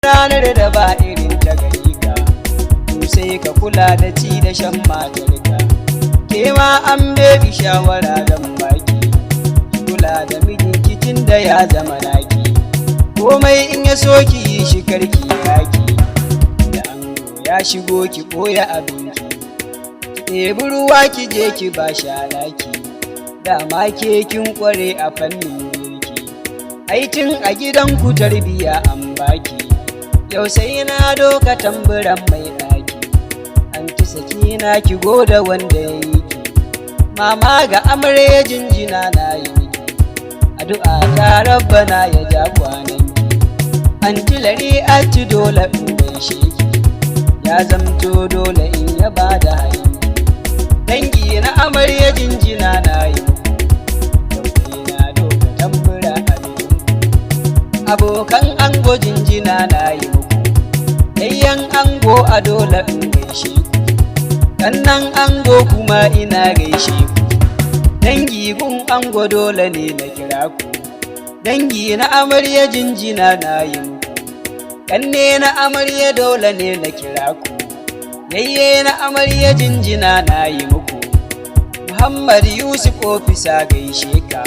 ranar da ba irin ta gari ka, sai ka kula da ci da shan matarka. Ke ma an bebi shawara zan baki, kula da mijinki tun da ya zama naki. Komai in ya so ki yi shi karki yaki, da ango ya shigo ki ɓoye abinki, ki ɗebi ruwa ki je ki ba shi alaki. Dama ke kin ƙware a fannin girki, aikin a gidanku tarbiya an baki. Yau sai na doka tamburan mai ɗaki, an ci sakina ki goda wanda ya yi ki. Mama ga amarya jinjina na yi miki, addu'a ta rabbana ya ja kwananki. An tilari a ci dole in gaishe ki, ya zamto dole in yaba da halinki. Dangi na amarya jinjina na yi muku, yau na doka tambura a bikinku. Abokan ango jinjina na yi muku, yayyan ango a dole in gaishe ku. Kannan ango kuma ina gaishe ku, dangi gun ango dole ne na kira ku. Dangi na amarya jinjina na yi muku, kanne na amarya dole ne na kira ku. Yayye na amarya jinjina na yi muku, Muhammad Yusuf ofisa gaishe ka.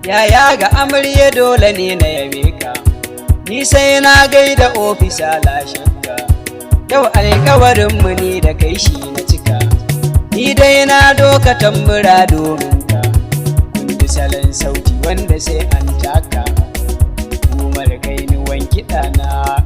Yaya ga amarya dole ne na yabe ka, ni sai na gaida ofisa la shakka. Yau alkawarinmu ne da kai shi na cika, ni dai na doka tambura domin ka. Kundi salon sauti wanda sai an taka, Umar Kainuwan kiɗa na